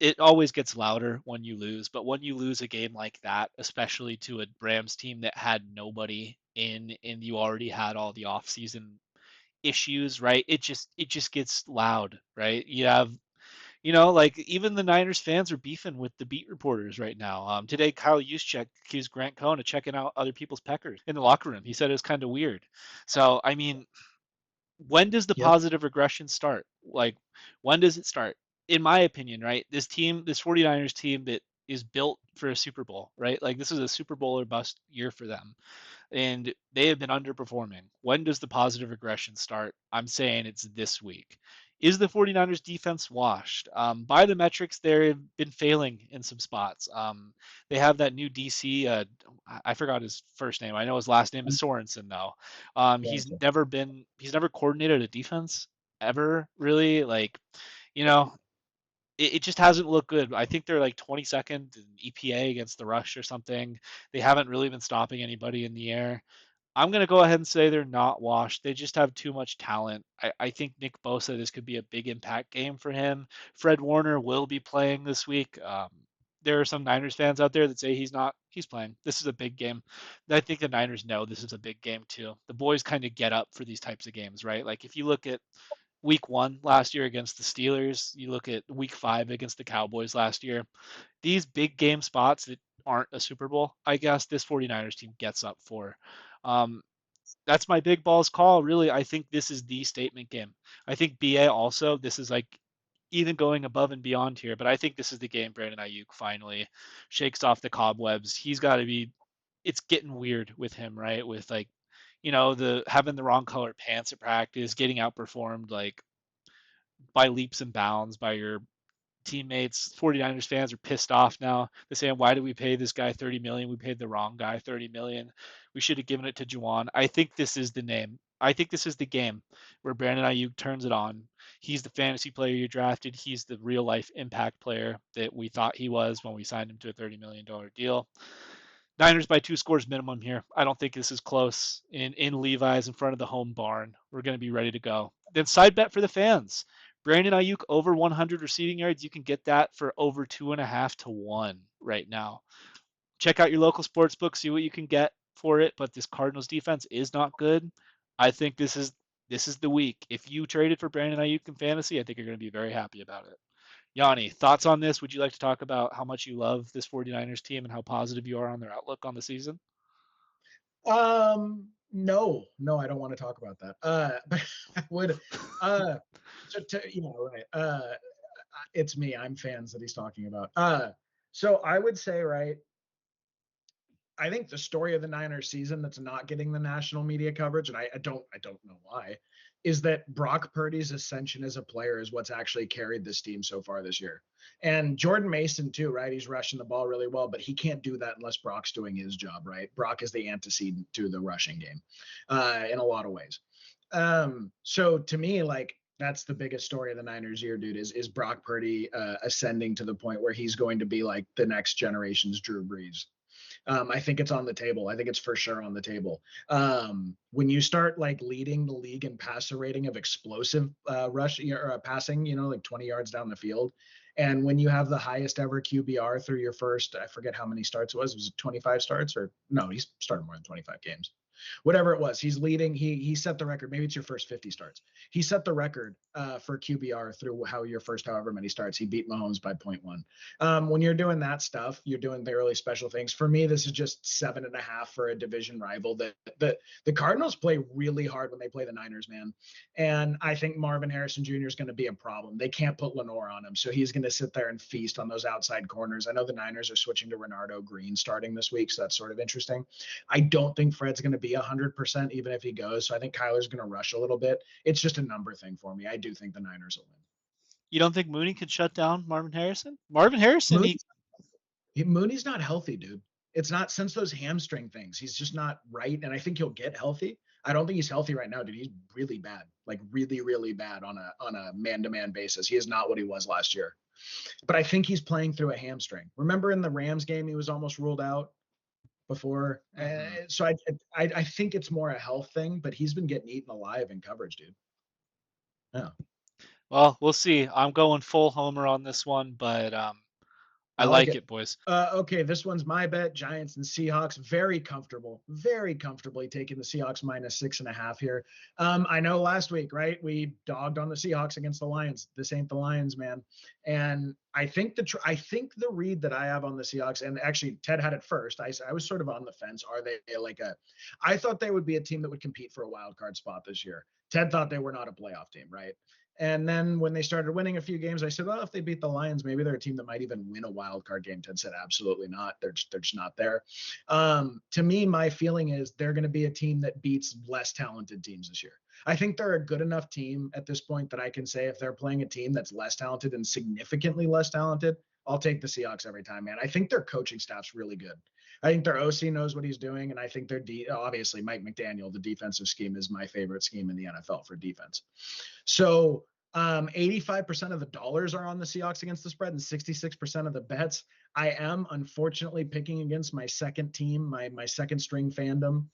it always gets louder when you lose, but when you lose a game like that, especially to a Rams team that had nobody in and you already had all the offseason issues, right? It just gets loud, right? You have like even the Niners fans are beefing with the beat reporters right now. Today, Kyle Juszczyk accused Grant Cohn of checking out other people's peckers in the locker room. He said it was kind of weird. So, I mean, when does the Yep. positive regression start? Like, when does it start? In my opinion, right? This 49ers team that is built for a Super Bowl, right? Like, this is a Super Bowl or bust year for them and they have been underperforming. When does the positive regression start? I'm saying it's this week. Is the 49ers defense washed? By the metrics, they've been failing in some spots. They have that new DC. I forgot his first name. I know his last name is Sorensen, though. He's never coordinated a defense ever, really. Like, you know, it just hasn't looked good. I think they're like 22nd in EPA against the rush or something. They haven't really been stopping anybody in the air. I'm going to go ahead and say they're not washed. They just have too much talent. I think Nick Bosa, this could be a big impact game for him. Fred Warner will be playing this week. There are some Niners fans out there that say he's not. He's playing. This is a big game. I think the Niners know this is a big game too. The boys kind of get up for these types of games, right? Like if you look at week 1 last year against the Steelers, you look at week 5 against the Cowboys last year, these big game spots that aren't a Super Bowl, I guess this 49ers team gets up for. Um, that's my big balls call. Really, I think this is the statement game. I think BA also, this is like even going above and beyond here, but I think this is the game Brandon Ayuk finally shakes off the cobwebs. He's got to be, it's getting weird with him, right? With like, the having the wrong color pants at practice, getting outperformed like by leaps and bounds by your teammates. 49ers fans are pissed off now. They're saying, why did we pay this guy 30 million? We paid the wrong guy 30 million. We should have given it to Juwan. I think this is the name. I think this is the game where Brandon Ayuk turns it on. He's the fantasy player you drafted. He's the real life impact player that we thought he was when we signed him to a $30 million deal. Niners by 2 scores minimum here. I don't think this is close. In Levi's in front of the home barn. We're going to be ready to go. Then side bet for the fans. Brandon Ayuk over 100 receiving yards. You can get that for over 2.5 to 1 right now. Check out your local sports book, see what you can get for it. But this Cardinals defense is not good. I think this is the week. If you traded for Brandon Ayuk in fantasy, I think you're going to be very happy about it. Yanni, thoughts on this? Would you like to talk about how much you love this 49ers team and how positive you are on their outlook on the season? No, I don't want to talk about that. But I would, uh, right. It's me. I'm fans that he's talking about. So I would say, right, I think the story of the Niners season that's not getting the national media coverage, and I don't know why, is that Brock Purdy's ascension as a player is what's actually carried this team so far this year. And Jordan Mason too, right? He's rushing the ball really well, but he can't do that unless Brock's doing his job, right? Brock is the antecedent to the rushing game, in a lot of ways. So to me, like that's the biggest story of the Niners year, dude, is Brock Purdy ascending to the point where he's going to be like the next generation's Drew Brees. I think it's on the table. I think it's for sure on the table. When you start like leading the league in passer rating of explosive rush or passing, like 20 yards down the field, and when you have the highest ever QBR through your first, I forget how many starts it was it 25 starts or no, he's started more than 25 games. Whatever it was, he's leading. He set the record. Maybe it's your first 50 starts. He set the record for QBR through how your first however many starts. He beat Mahomes by 0.1. When you're doing that stuff, you're doing the really special things. For me, this is just 7.5 for a division rival. The Cardinals play really hard when they play the Niners, man. And I think Marvin Harrison Jr. is going to be a problem. They can't put Lenore on him, so he's going to sit there and feast on those outside corners. I know the Niners are switching to Renardo Green starting this week, so that's sort of interesting. I don't think Fred's going to be 100% even if he goes. So I think Kyler's going to rush a little bit. It's just a number thing for me. I do think the Niners will win. You don't think Mooney could shut down Marvin Harrison? Marvin Harrison, Mooney, Mooney's not healthy, dude. It's not since those hamstring things. He's just not right. And I think he'll get healthy. I don't think he's healthy right now, dude. He's really bad, like really, really bad on a man-to-man basis. He is not what he was last year. But I think he's playing through a hamstring. Remember in the Rams game, he was almost ruled out before. mm-hmm. So I think it's more a health thing, but he's been getting eaten alive in coverage, dude. Yeah, Well, we'll see. I'm going full homer on this one, but I I like like it. it, boys. Okay, this one's my bet. Giants and Seahawks, very comfortably taking the Seahawks -6.5 here. I know last week, right? We dogged on the Seahawks against the Lions. This ain't the Lions, man. And I think the read that I have on the Seahawks, and actually Ted had it first. I was sort of on the fence. Are they like a? I thought they would be a team that would compete for a wild card spot this year. Ted thought they were not a playoff team, right? And then when they started winning a few games, I said, well, if they beat the Lions, maybe they're a team that might even win a wild card game. Ted said, absolutely not. They're just not there. To me, my feeling is they're going to be a team that beats less talented teams this year. I think they're a good enough team at this point that I can say if they're playing a team that's less talented and significantly less talented, I'll take the Seahawks every time, man. I think their coaching staff's really good. I think their OC knows what he's doing, and I think obviously Mike McDaniel, the defensive scheme is my favorite scheme in the NFL for defense. So 85% of the dollars are on the Seahawks against the spread and 66% of the bets. I am unfortunately picking against my second team, my second string fandom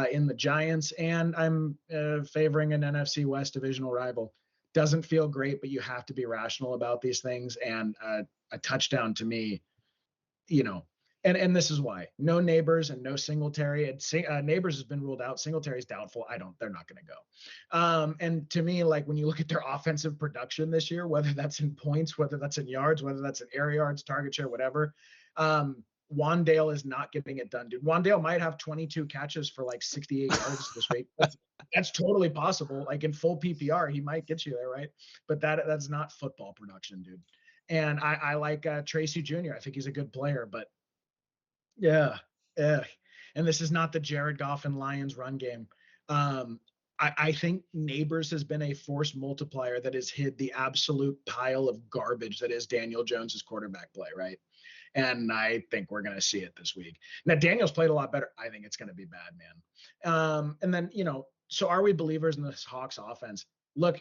in the Giants, and I'm favoring an NFC West divisional rival. Doesn't feel great, but you have to be rational about these things. And a touchdown to me, you know, and this is why no Neighbors and no Singletary. Neighbors has been ruled out. Singletary's doubtful. They're not going to go. And to me, like when you look at their offensive production this year, whether that's in points, whether that's in yards, whether that's in air yards, target share, whatever, Wandale is not getting it done, dude. Wandale might have 22 catches for like 68 yards this week. That's totally possible. Like in full PPR, he might get you there, right? But that's not football production, dude. And I like Tracy Jr. I think he's a good player, but yeah, yeah. And this is not the Jared Goff and Lions run game. I think Neighbors has been a force multiplier that has hid the absolute pile of garbage that is Daniel Jones's quarterback play, right? And I think we're going to see it this week. Now, Daniel's played a lot better. I think it's going to be bad, man. And then, so are we believers in this Hawks offense? Look,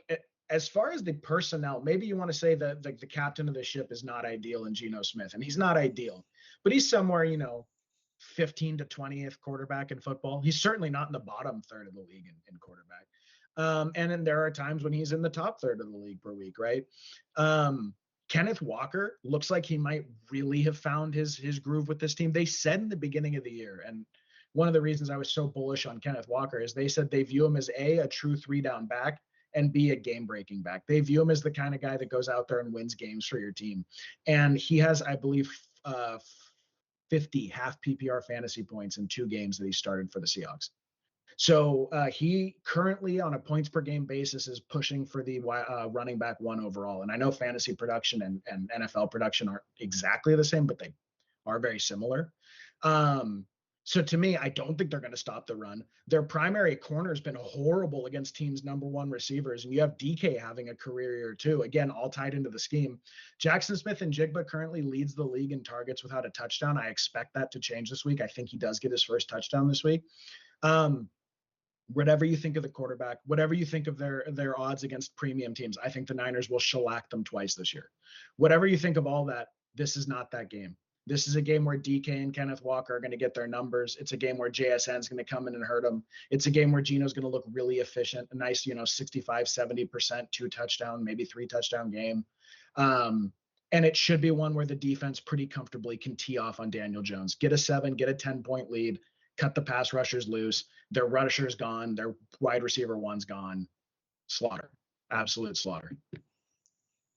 as far as the personnel, maybe you want to say that the captain of the ship is not ideal in Geno Smith, and he's not ideal, but he's somewhere, 15 to 20th quarterback in football. He's certainly not in the bottom third of the league in quarterback. And then there are times when he's in the top third of the league per week, right? Kenneth Walker looks like he might really have found his groove with this team. They said in the beginning of the year, and one of the reasons I was so bullish on Kenneth Walker is they said they view him as a true 3-down back and be a game breaking back. They view him as the kind of guy that goes out there and wins games for your team. And he has, I believe, 50 half PPR fantasy points in 2 games that he started for the Seahawks. So he currently, on a points per game basis, is pushing for the running back one overall. And I know fantasy production and NFL production aren't exactly the same, but they are very similar. Um, so to me, I don't think they're going to stop the run. Their primary corner has been horrible against teams' number one receivers, and you have DK having a career year too. Again, all tied into the scheme. Jackson Smith and Jigba currently leads the league in targets without a touchdown. I expect that to change this week. I think he does get his first touchdown this week. Um, whatever you think of the quarterback, whatever you think of their odds against premium teams, I think the Niners will shellac them twice this year. Whatever you think of all that, this is not that game. This is a game where DK and Kenneth Walker are going to get their numbers. It's a game where JSN is going to come in and hurt them. It's a game where Gino's going to look really efficient, a nice, 65, 70%, 2 touchdown, maybe 3 touchdown game. And it should be one where the defense pretty comfortably can tee off on Daniel Jones, get a 7, get a 10-point lead, cut the pass rushers loose. Their rusher's gone. Their wide receiver one's gone. Slaughter. Absolute slaughter.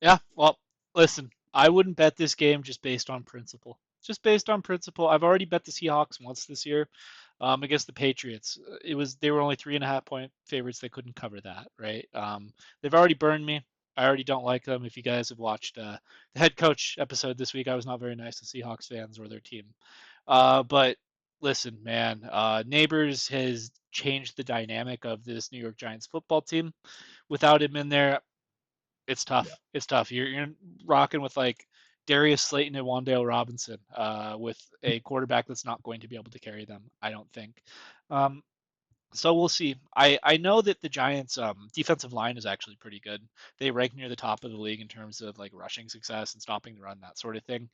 Yeah, well, listen, I wouldn't bet this game just based on principle. Just based on principle. I've already bet the Seahawks once this year against the Patriots. They were only 3.5 point favorites. They couldn't cover that, right? They've already burned me. I already don't like them. If you guys have watched the head coach episode this week, I was not very nice to Seahawks fans or their team. But listen, man, Neighbors has changed the dynamic of this New York Giants football team. Without him in there, it's tough. Yeah. It's tough. You're rocking with like Darius Slayton and Wandale Robinson with a quarterback that's not going to be able to carry them, I don't think. Um, so we'll see. I know that the Giants' defensive line is actually pretty good. They rank near the top of the league in terms of like rushing success and stopping the run, that sort of thing.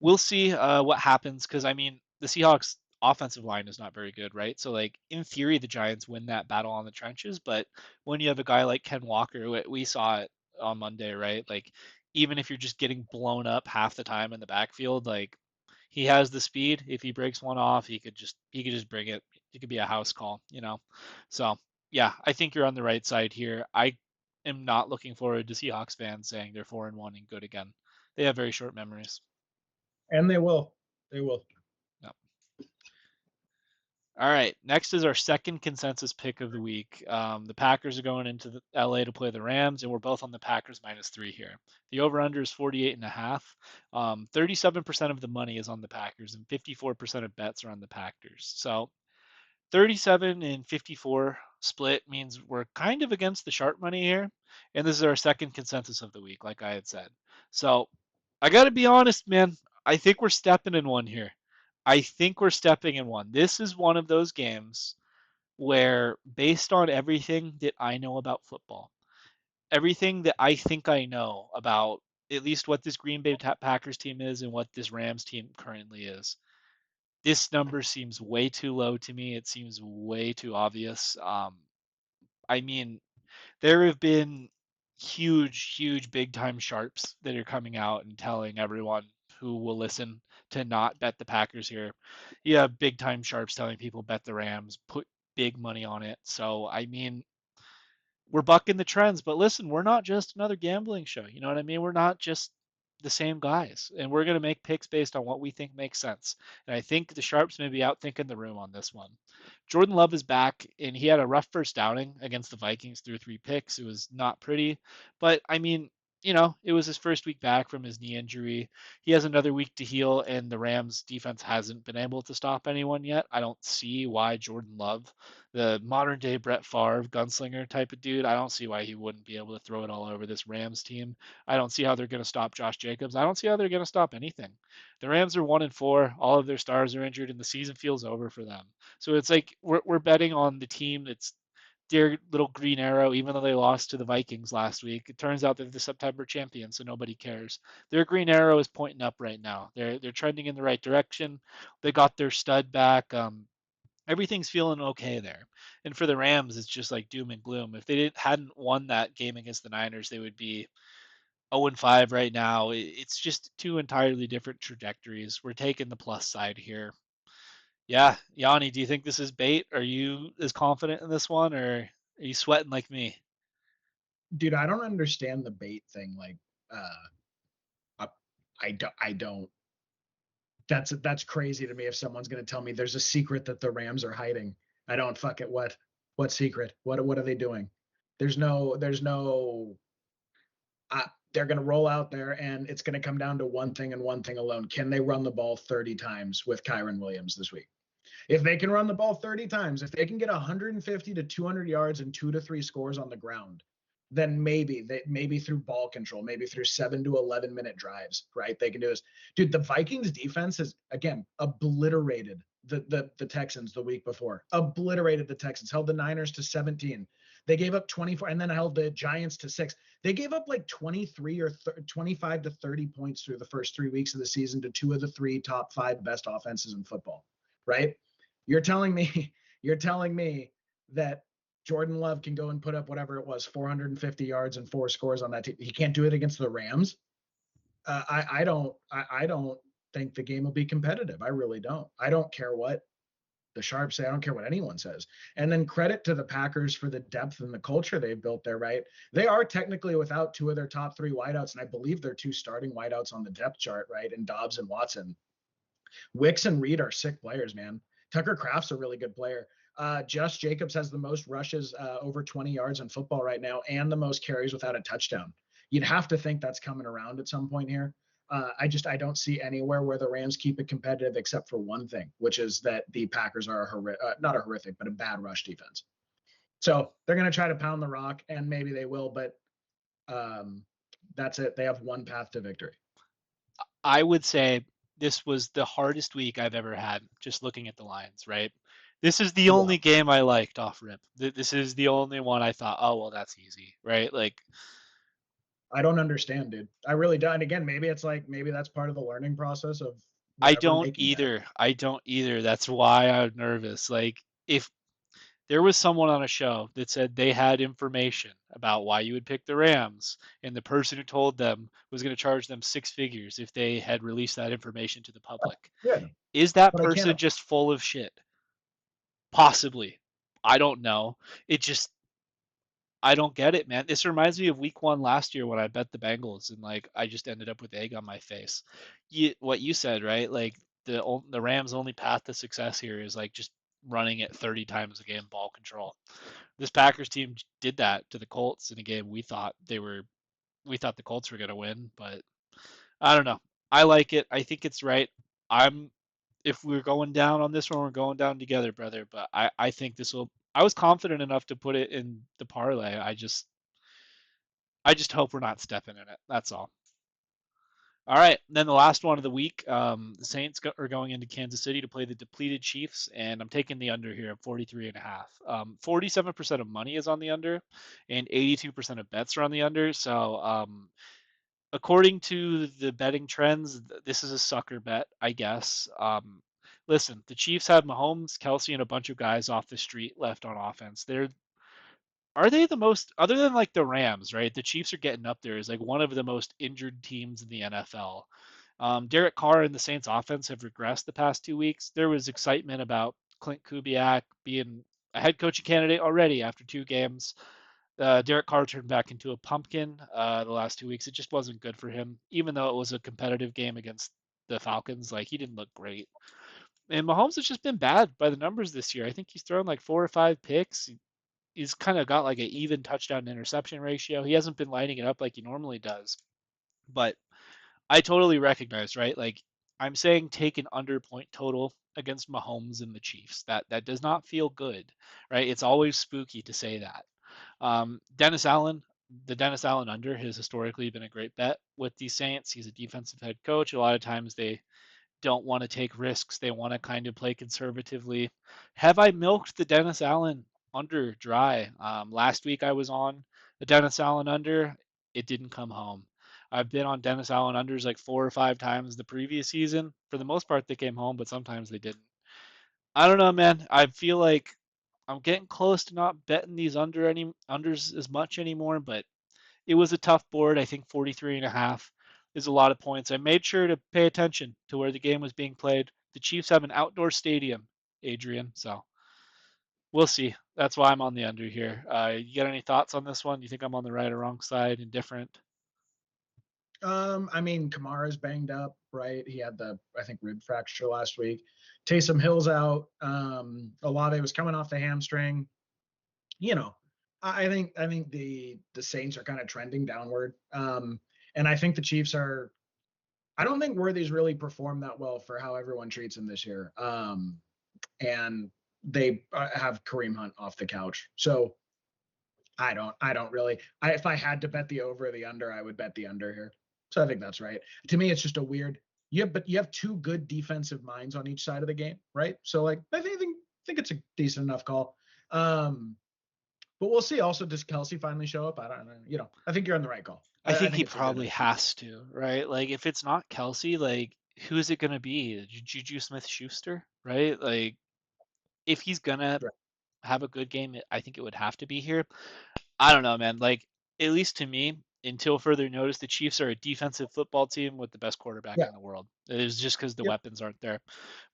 We'll see what happens because I mean the Seahawks offensive line is not very good, right? So like in theory the Giants win that battle on the trenches, but when you have a guy like Ken Walker, we saw it on Monday, right? Like even if you're just getting blown up half the time in the backfield, like he has the speed. If he breaks one off, he could just bring it. It could be a house call. So yeah, I think you're on the right side here. I am not looking forward to Seahawks fans saying they're 4-1 and good again. They have very short memories. And they will. They will. No. All right. Next is our second consensus pick of the week. The Packers are going into LA to play the Rams, and we're both on the Packers -3 here. The over/under is 48.5. 37% of the money is on the Packers, and 54% of bets are on the Packers. So 37 and 54 split means we're kind of against the sharp money here, and this is our second consensus of the week, like I had said. So I got to be honest, man. I think we're stepping in one here. I think we're stepping in one. This is one of those games where, based on everything that I know about football, everything that I think I know about at least what this Green Bay Packers team is and what this Rams team currently is, this number seems way too low to me. It seems way too obvious. I mean, there have been huge, huge big time sharps that are coming out and telling everyone who will listen to not bet the Packers here. You have big time sharps telling people bet the Rams, put big money on it. So, I mean, we're bucking the trends, but listen, we're not just another gambling show. You know what I mean? We're not just the same guys, and we're going to make picks based on what we think makes sense. And I think the sharps may be out thinking the room on this one. Jordan Love is back, and he had a rough first outing against the Vikings through 3 picks. It was not pretty, but I mean, it was his first week back from his knee injury. He has another week to heal, and the Rams defense hasn't been able to stop anyone yet. I don't see why Jordan Love, the modern day Brett Favre gunslinger type of dude, I don't see why he wouldn't be able to throw it all over this Rams team. I don't see how they're going to stop Josh Jacobs. I don't see how they're going to stop anything. The Rams are 1-4. All of their stars are injured, and the season feels over for them. So it's like we're betting on the team that's their little green arrow, even though they lost to the Vikings last week. It turns out they're the September champions, so nobody cares. Their green arrow is pointing up right now. They're trending in the right direction. They got their stud back. Everything's feeling okay there. And for the Rams, it's just like doom and gloom. If they hadn't won that game against the Niners, they would be 0-5 right now. It's just two entirely different trajectories. We're taking the plus side here. Yeah, Yanni, do you think this is bait? Are you as confident in this one, or are you sweating like me? dude, I don't understand the bait thing. Like, uh, I don't. That's crazy to me. If someone's gonna tell me there's a secret that the Rams are hiding, I don't fuck it. What secret? What are they doing? There's no. They're going to roll out there, and it's going to come down to one thing and one thing alone. Can they run the ball 30 times with Kyron Williams this week? If they can run the ball 30 times, if they can get 150 to 200 yards and 2 to 3 scores on the ground, then maybe through ball control, maybe through 7 to 11 minute drives, right? They can do this. Dude, the Vikings defense has again obliterated the Texans the week before. Obliterated the Texans, held the Niners to 17. They gave up 24 and then held the Giants to 6. They gave up like 23 or 25 to 30 points through the first 3 weeks of the season to two of the three top five best offenses in football, right? You're telling me, you're telling me that Jordan Love can go and put up whatever it was, 450 yards and 4 scores on that team. He can't do it against the Rams. I don't think the game will be competitive. I really don't. I don't care what the Sharps say. I don't care what anyone says. And then credit to the Packers for the depth and the culture they've built there, right? They are technically without two of their top three wideouts, and I believe they're two starting wideouts on the depth chart, right? And Dobbs and Watson. Wicks and Reed are sick players, man. Tucker Kraft's a really good player. Josh Jacobs has the most rushes over 20 yards in football right now and the most carries without a touchdown. You'd have to think that's coming around at some point here. I don't see anywhere where the Rams keep it competitive except for one thing, which is that the Packers are not a horrific, but a bad rush defense. So they're going to try to pound the rock, and maybe they will, but that's it. They have one path to victory. I would say this was the hardest week I've ever had just looking at the lines, right? This is the only Well, game I liked off rip. This is the only one I thought, oh, well, that's easy, right? Like, I don't understand, dude. I really don't. And again, maybe it's like maybe that's part of the learning process of I whatever don't making bets. either. I don't either. That's why I'm nervous. Like, if there was someone on a show that said they had information about why you would pick the Rams, and the person who told them was going to charge them six figures if they had released that information to the public. Good, Is that but I can't. person just full of shit? Possibly. I don't know. It just I don't get it, man. This reminds me of week one last year when I bet the Bengals and like I just ended up with egg on my face. What you said, right? Like the Rams' only path to success here is like just running it 30 times a game, ball control. This Packers team did that to the Colts in a game we thought the Colts were gonna win, but I don't know. I like it. I think it's right. I'm if we're going down on this one, we're going down together, brother. But I think this will. I was confident enough to put it in the parlay. I just hope we're not stepping in it. That's all. All right. And then the last one of the week, the Saints are going into Kansas City to play the depleted Chiefs, and I'm taking the under here at 43.5. 47% of money is on the under, and 82% of bets are on the under. So according to the betting trends, this is a sucker bet, I guess. Listen, the Chiefs have Mahomes, Kelsey, and a bunch of guys off the street left on offense. Are they the most, other than like the Rams, right? The Chiefs are getting up there as like one of the most injured teams in the NFL. Derek Carr and the Saints offense have regressed the past 2 weeks. There was excitement about Clint Kubiak being a head coaching candidate already after 2 games. Derek Carr turned back into a pumpkin the last 2 weeks. It just wasn't good for him, even though it was a competitive game against the Falcons. Like he didn't look great. And Mahomes has just been bad by the numbers this year. I think he's thrown like 4 or 5 picks. He's kind of got like an even touchdown to interception ratio. He hasn't been lighting it up like he normally does. But I totally recognize, right? Like I'm saying take an under point total against Mahomes and the Chiefs. That does not feel good, right? It's always spooky to say that. Dennis Allen, the Dennis Allen under has historically been a great bet with the Saints. He's a defensive head coach. A lot of times they don't want to take risks. They want to kind of play conservatively. Have I milked the Dennis Allen under dry? Last week I was on the Dennis Allen under. It didn't come home. I've been on Dennis Allen unders like 4 or 5 times the previous season. For the most part, they came home, but sometimes they didn't. I don't know, man. I feel like I'm getting close to not betting these unders as much anymore, but it was a tough board. I think 43.5 is a lot of points. I made sure to pay attention to where the game was being played. The Chiefs have an outdoor stadium, Adrian. So We'll see. That's why I'm on the under here. You got any thoughts on this one? Do you think I'm on the right or wrong side? Indifferent? I mean, Kamara's banged up, right? He had the, I think, rib fracture last week. Taysom Hill's out. Olave was coming off the hamstring. You know, I think the Saints are kind of trending downward. And I think the Chiefs are. I don't think Worthy's really performed that well for how everyone treats him this year. And they have Kareem Hunt off the couch. So I don't really. If I had to bet the over or the under, I would bet the under here. So I think that's right. To me, it's just a weird. But you have two good defensive minds on each side of the game, right? So like, I think it's a decent enough call. But we'll see. Also, does Kelsey finally show up? I don't know. I think you're on the right call. I I think think he it's a good. probably has to, right? Like if it's not Kelsey, like who is it gonna be? Juju Smith-Schuster, right? Like if he's gonna Right. have a good game, I think it would have to be here. I don't know, man. Like at least to me, until further notice, the Chiefs are a defensive football team with the best quarterback Yeah. in the world. It is just because the Yep. weapons aren't there.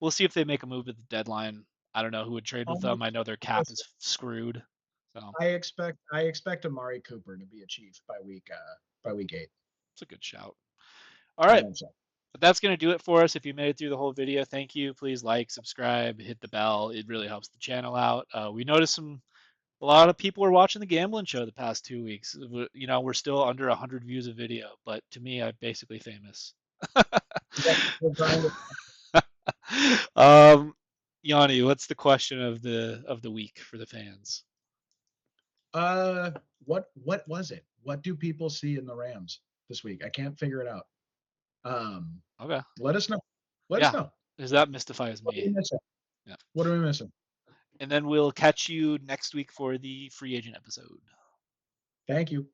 We'll see if they make a move at the deadline. I don't know who would trade with them. I know their cap is screwed. So I expect Amari Cooper to be a Chief by week 8. it's a good shout. All I right. think so. But that's going to do it for us. If you made it through the whole video, thank you. Please like, subscribe, hit the bell. It really helps the channel out. We noticed a lot of people are watching the gambling show the past 2 weeks. We're still under 100 views a video, but to me, I'm basically famous. Yeah, we're grinding. um, Yanni, what's the question of the week for the fans? What was it? What do people see in the Rams this week? I can't figure it out. Um, Okay, let us know. Let us yeah, know. because that mystifies What are me. we missing? Yeah, What are we missing? and then we'll catch you next week for the free agent episode. Thank you.